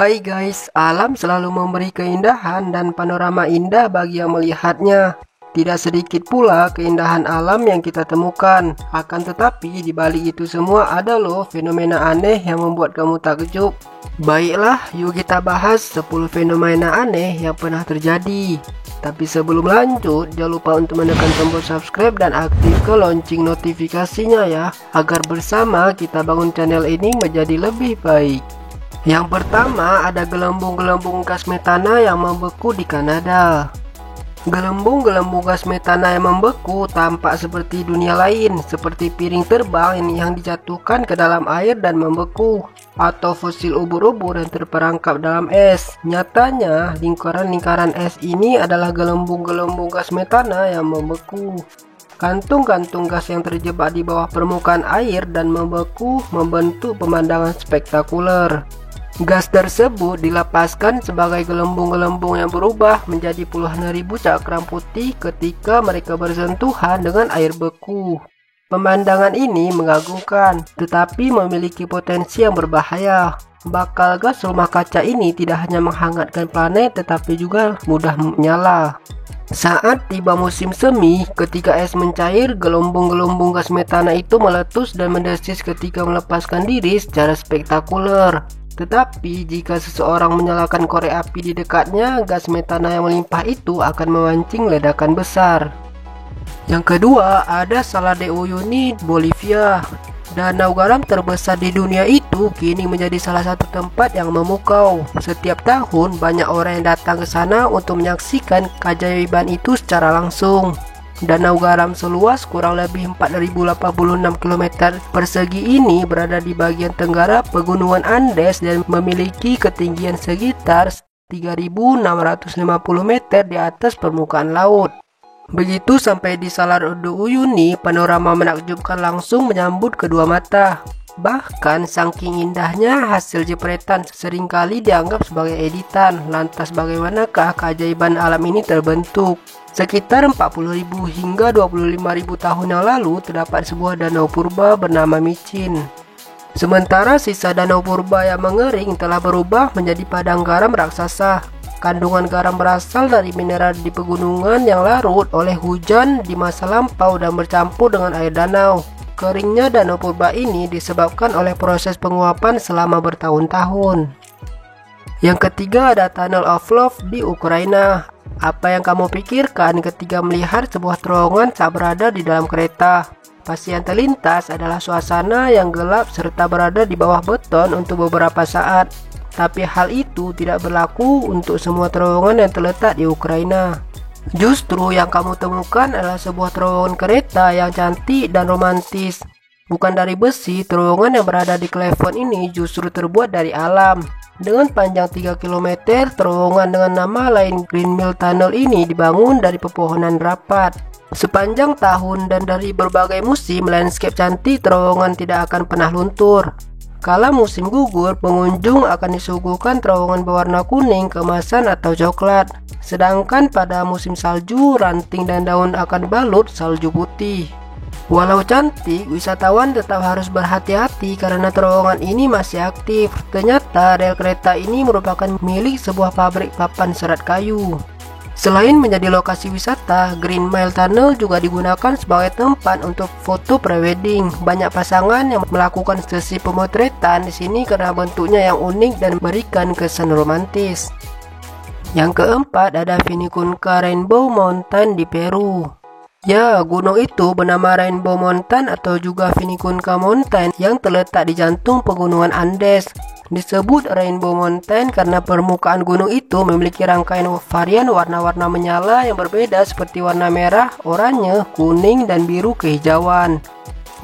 Hai guys, alam selalu memberi keindahan dan panorama indah bagi yang melihatnya. Tidak sedikit pula keindahan alam yang kita temukan. Akan tetapi di balik itu semua ada loh fenomena aneh yang membuat kamu takjub. Baiklah, yuk kita bahas 10 fenomena aneh yang pernah terjadi. Tapi sebelum lanjut, jangan lupa untuk menekan tombol subscribe dan aktifkan lonceng notifikasinya ya, agar bersama kita bangun channel ini menjadi lebih baik. Yang pertama ada gelembung-gelembung gas metana yang membeku di Kanada. Gelembung-gelembung gas metana yang membeku tampak seperti dunia lain, seperti piring terbang yang dijatuhkan ke dalam air dan membeku, atau fosil ubur-ubur yang terperangkap dalam es. Nyatanya, lingkaran-lingkaran es ini adalah gelembung-gelembung gas metana yang membeku. Kantung-kantung gas yang terjebak di bawah permukaan air dan membeku membentuk pemandangan spektakuler. Gas tersebut dilepaskan sebagai gelembung-gelembung yang berubah menjadi puluhan ribu cakram putih ketika mereka bersentuhan dengan air beku. Pemandangan ini mengagumkan, tetapi memiliki potensi yang berbahaya. Bakal gas rumah kaca ini tidak hanya menghangatkan planet, tetapi juga mudah menyala. Saat tiba musim semi, ketika es mencair, gelembung-gelembung gas metana itu meletus dan mendesis ketika melepaskan diri secara spektakuler. Tetapi jika seseorang menyalakan korek api di dekatnya, gas metana yang melimpah itu akan memancing ledakan besar. Yang kedua, ada Salar de Uyuni, Bolivia. Danau garam terbesar di dunia itu kini menjadi salah satu tempat yang memukau. Setiap tahun banyak orang yang datang ke sana untuk menyaksikan keajaiban itu secara langsung. Danau garam seluas kurang lebih 4086 km persegi ini berada di bagian tenggara pegunungan Andes dan memiliki ketinggian sekitar 3650 meter di atas permukaan laut. Begitu sampai di Salar de Uyuni, panorama menakjubkan langsung menyambut kedua mata. Bahkan saking indahnya, hasil jepretan seringkali dianggap sebagai editan. Lantas bagaimanakah keajaiban alam ini terbentuk? Sekitar 40.000 hingga 25.000 tahun yang lalu terdapat sebuah danau purba bernama Micin. Sementara sisa danau purba yang mengering telah berubah menjadi padang garam raksasa. Kandungan garam berasal dari mineral di pegunungan yang larut oleh hujan di masa lampau dan bercampur dengan air danau. Keringnya danau purba ini disebabkan oleh proses penguapan selama bertahun-tahun. Yang ketiga ada Tunnel of Love di Ukraina. Apa yang kamu pikirkan ketika melihat sebuah terowongan saat berada di dalam kereta? Pasti yang terlintas adalah suasana yang gelap serta berada di bawah beton untuk beberapa saat. Tapi hal itu tidak berlaku untuk semua terowongan yang terletak di Ukraina. Justru yang kamu temukan adalah sebuah terowongan kereta yang cantik dan romantis. Bukan dari besi, terowongan yang berada di Cleveland ini justru terbuat dari alam. Dengan panjang 3 km, terowongan dengan nama lain Green Mill Tunnel ini dibangun dari pepohonan rapat. Sepanjang tahun dan dari berbagai musim, landscape cantik terowongan tidak akan pernah luntur. Kala musim gugur, pengunjung akan disuguhkan terowongan berwarna kuning, keemasan atau coklat. Sedangkan pada musim salju, ranting dan daun akan balut salju putih. Walau cantik, wisatawan tetap harus berhati-hati karena terowongan ini masih aktif. Ternyata rel kereta ini merupakan milik sebuah pabrik papan serat kayu. Selain menjadi lokasi wisata, Green Mile Tunnel juga digunakan sebagai tempat untuk foto prewedding. Banyak pasangan yang melakukan sesi pemotretan di sini karena bentuknya yang unik dan memberikan kesan romantis. Yang keempat ada Vinicunca Rainbow Mountain di Peru. Ya, gunung itu bernama Rainbow Mountain atau juga Vinicunca Mountain yang terletak di jantung pegunungan Andes. Disebut Rainbow Mountain karena permukaan gunung itu memiliki rangkaian varian warna-warna menyala yang berbeda seperti warna merah, oranye, kuning, dan biru kehijauan.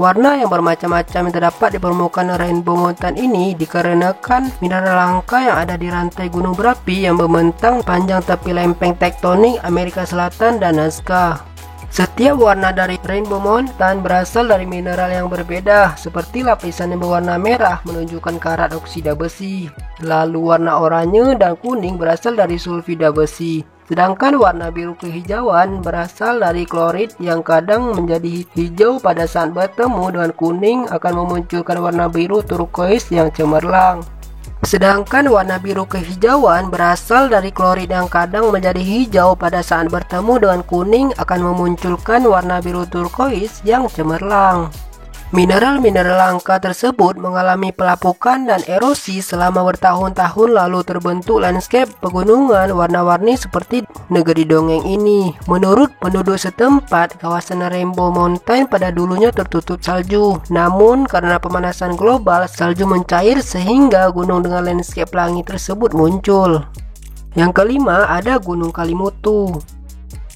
Warna yang bermacam-macam yang terdapat di permukaan Rainbow Mountain ini dikarenakan mineral langka yang ada di rantai gunung berapi yang membentang panjang tepi lempeng tektonik Amerika Selatan dan Nazca. Setiap warna dari Rainbow Mountain berasal dari mineral yang berbeda, seperti lapisan yang berwarna merah menunjukkan karat oksida besi, lalu warna oranye dan kuning berasal dari sulfida besi, sedangkan warna biru kehijauan berasal dari klorid yang kadang menjadi hijau pada saat bertemu dengan kuning akan memunculkan warna biru turquoise yang cemerlang. Sedangkan warna biru kehijauan berasal dari klorid yang kadang menjadi hijau pada saat bertemu dengan kuning akan memunculkan warna biru turkois yang cemerlang. Mineral-mineral langka tersebut mengalami pelapukan dan erosi selama bertahun-tahun lalu terbentuk landscape pegunungan warna-warni seperti negeri dongeng ini. Menurut penduduk setempat, kawasan Rainbow Mountain pada dulunya tertutup salju. Namun karena pemanasan global, salju mencair sehingga gunung dengan landscape langit tersebut muncul. Yang kelima, ada Gunung Kalimutu.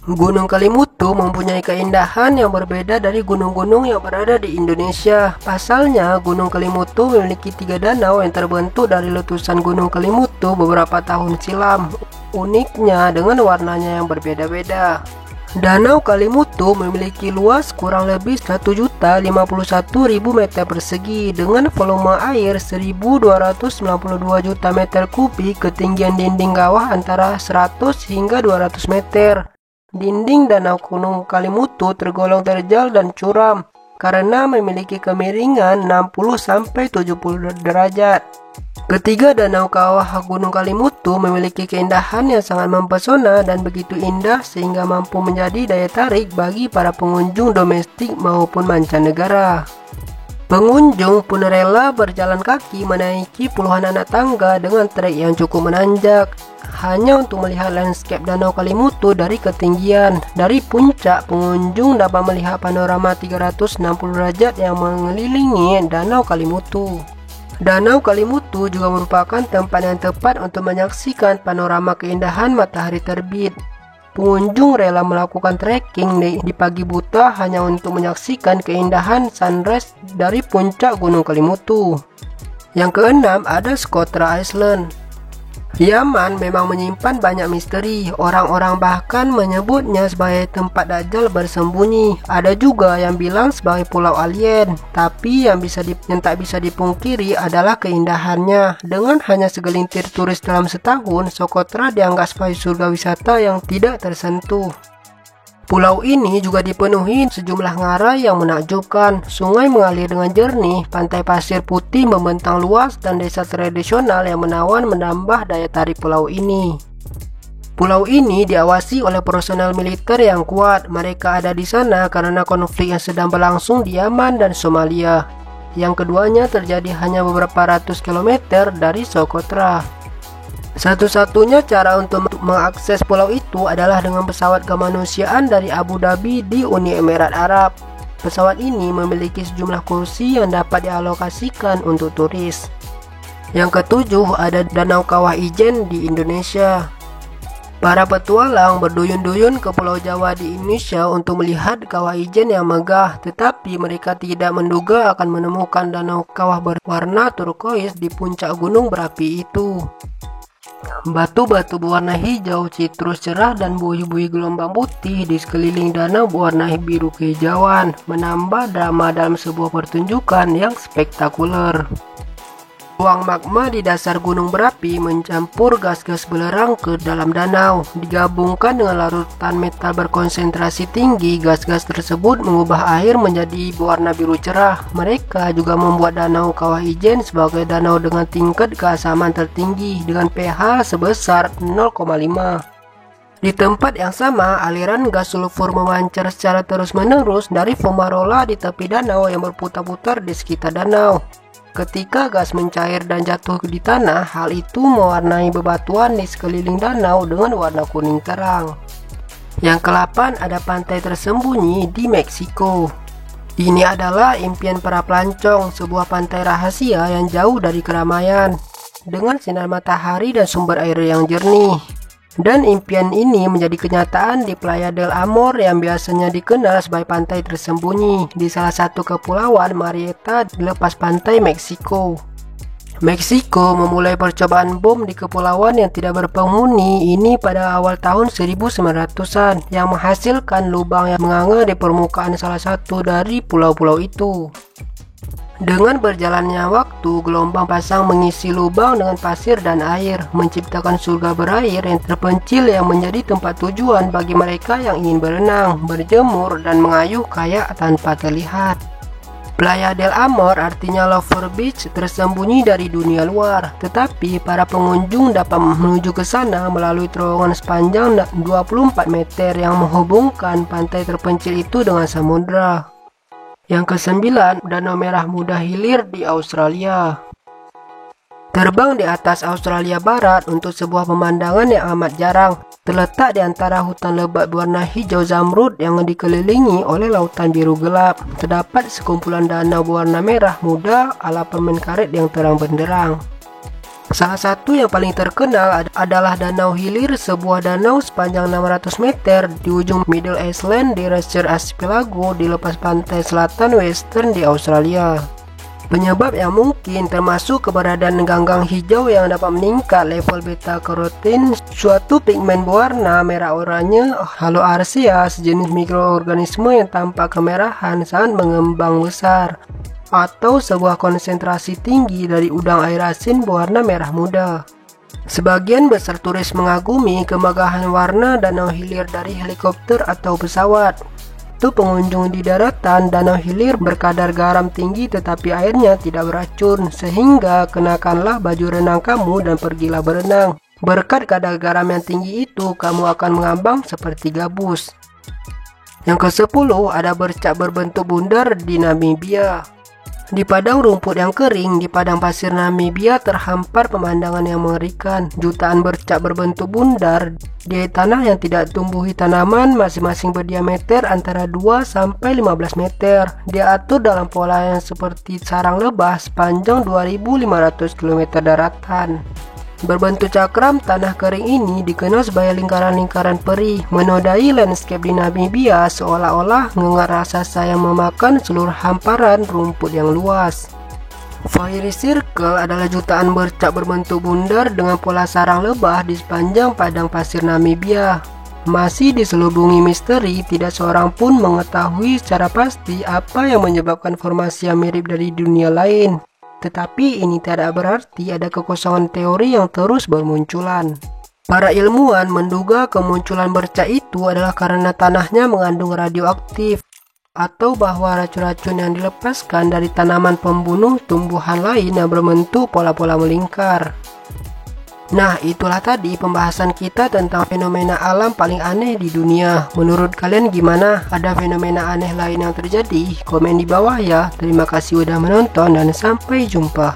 Gunung Kalimutu mempunyai keindahan yang berbeda dari gunung-gunung yang berada di Indonesia. Pasalnya, Gunung Kalimutu memiliki 3 danau yang terbentuk dari letusan Gunung Kalimutu beberapa tahun silam. Uniknya, dengan warnanya yang berbeda-beda. Danau Kalimutu memiliki luas kurang lebih 1.051.000 meter persegi dengan volume air 1.292 juta meter kubik, ketinggian dinding kawah antara 100 hingga 200 meter. Dinding danau Gunung Kalimutu tergolong terjal dan curam karena memiliki kemiringan 60-70 derajat. Ketiga, danau kawah Gunung Kalimutu memiliki keindahan yang sangat mempesona dan begitu indah sehingga mampu menjadi daya tarik bagi para pengunjung domestik maupun mancanegara. Pengunjung pun rela berjalan kaki menaiki puluhan anak tangga dengan trek yang cukup menanjak hanya untuk melihat landscape Danau Kalimutu dari ketinggian. Dari puncak, pengunjung dapat melihat panorama 360 derajat yang mengelilingi Danau Kalimutu. Danau Kalimutu juga merupakan tempat yang tepat untuk menyaksikan panorama keindahan matahari terbit. Pengunjung rela melakukan trekking di pagi buta hanya untuk menyaksikan keindahan sunrise dari puncak Gunung Kalimutu. Yang keenam, ada Socotra Island. Yaman memang menyimpan banyak misteri. Orang-orang bahkan menyebutnya sebagai tempat Dajjal bersembunyi. Ada juga yang bilang sebagai pulau alien. Tapi yang tak bisa dipungkiri adalah keindahannya. Dengan hanya segelintir turis dalam setahun, Socotra dianggap sebagai surga wisata yang tidak tersentuh. Pulau ini juga dipenuhi sejumlah ngarai yang menakjubkan. Sungai mengalir dengan jernih, pantai pasir putih membentang luas, dan desa tradisional yang menawan menambah daya tarik pulau ini. Pulau ini diawasi oleh personel militer yang kuat. Mereka ada di sana karena konflik yang sedang berlangsung di Yaman dan Somalia. Yang keduanya terjadi hanya beberapa ratus kilometer dari Socotra. Satu-satunya cara untuk mengakses pulau itu adalah dengan pesawat kemanusiaan dari Abu Dhabi di Uni Emirat Arab. Pesawat ini memiliki sejumlah kursi yang dapat dialokasikan untuk turis. Yang ketujuh, ada Danau Kawah Ijen di Indonesia. Para petualang berduyun-duyun ke Pulau Jawa di Indonesia untuk melihat kawah ijen yang megah, tetapi mereka tidak menduga akan menemukan danau kawah berwarna turkois di puncak gunung berapi itu. Batu-batu berwarna hijau, citrus cerah, dan buih-buih gelombang putih di sekeliling danau berwarna biru kehijauan menambah drama dalam sebuah pertunjukan yang spektakuler. Ruang magma di dasar gunung berapi mencampur gas-gas belerang ke dalam danau. Digabungkan dengan larutan metal berkonsentrasi tinggi, gas-gas tersebut mengubah air menjadi berwarna biru cerah. Mereka juga membuat Danau Kawah Ijen sebagai danau dengan tingkat keasaman tertinggi dengan pH sebesar 0,5. Di tempat yang sama, aliran gas sulfur memancar secara terus-menerus dari fumarola di tepi danau yang berputar-putar di sekitar danau. Ketika gas mencair dan jatuh di tanah, hal itu mewarnai bebatuan di sekeliling danau dengan warna kuning terang. Yang ke-8, ada pantai tersembunyi di Meksiko. Ini adalah impian para pelancong, sebuah pantai rahasia yang jauh dari keramaian, dengan sinar matahari dan sumber air yang jernih. Dan impian ini menjadi kenyataan di Playa del Amor yang biasanya dikenal sebagai pantai tersembunyi di salah satu kepulauan Marietta di lepas pantai Meksiko. Meksiko memulai percobaan bom di kepulauan yang tidak berpenghuni ini pada awal tahun 1900-an yang menghasilkan lubang yang menganga di permukaan salah satu dari pulau-pulau itu. Dengan berjalannya waktu, gelombang pasang mengisi lubang dengan pasir dan air, menciptakan surga berair yang terpencil yang menjadi tempat tujuan bagi mereka yang ingin berenang, berjemur, dan mengayuh kayak tanpa terlihat. Playa del Amor artinya Lover Beach, tersembunyi dari dunia luar. Tetapi para pengunjung dapat menuju ke sana melalui terowongan sepanjang 24 meter yang menghubungkan pantai terpencil itu dengan samudra. Yang kesembilan, Danau Merah Muda Hilir di Australia. Terbang di atas Australia Barat untuk sebuah pemandangan yang amat jarang. Terletak di antara hutan lebat berwarna hijau zamrud yang dikelilingi oleh lautan biru gelap. Terdapat sekumpulan danau berwarna merah muda ala permen karet yang terang benderang. Salah satu yang paling terkenal adalah Danau Hilir, sebuah danau sepanjang 600 meter di ujung Middle Island di Ranger Archipelago di lepas pantai selatan Western di Australia. Penyebab yang mungkin termasuk keberadaan ganggang hijau yang dapat meningkat level beta-karotin, suatu pigmen berwarna merah oranye haloarcea, sejenis mikroorganisme yang tampak kemerahan saat mengembang besar, atau sebuah konsentrasi tinggi dari udang air asin berwarna merah muda. Sebagian besar turis mengagumi kemegahan warna Danau Hilir dari helikopter atau pesawat. Untuk pengunjung di daratan, Danau Hilir berkadar garam tinggi tetapi airnya tidak beracun, sehingga kenakanlah baju renang kamu dan pergilah berenang. Berkat kadar garam yang tinggi itu, kamu akan mengambang seperti gabus. Yang ke-10, ada bercak berbentuk bundar di Namibia. Di padang rumput yang kering, di padang pasir Namibia terhampar pemandangan yang mengerikan. Jutaan bercak berbentuk bundar di tanah yang tidak tumbuhi tanaman, masing-masing berdiameter antara 2 sampai 15 meter. Diatur dalam pola yang seperti sarang lebah sepanjang 2.500 km daratan. Berbentuk cakram, tanah kering ini dikenal sebagai lingkaran-lingkaran peri, menodai landscape di Namibia seolah-olah ngengat raksasa yang memakan seluruh hamparan rumput yang luas. Fairy Circle adalah jutaan bercak berbentuk bundar dengan pola sarang lebah di sepanjang padang pasir Namibia. Masih diselubungi misteri, tidak seorang pun mengetahui secara pasti apa yang menyebabkan formasi yang mirip dari dunia lain. Tetapi ini tidak berarti ada kekosongan teori yang terus bermunculan. Para ilmuwan menduga kemunculan bercak itu adalah karena tanahnya mengandung radioaktif, atau bahwa racun-racun yang dilepaskan dari tanaman pembunuh tumbuhan lain yang berbentuk pola-pola melingkar. Nah, itulah tadi pembahasan kita tentang fenomena alam paling aneh di dunia. Menurut kalian gimana? Ada fenomena aneh lain yang terjadi? Komen di bawah ya. Terima kasih udah menonton dan sampai jumpa.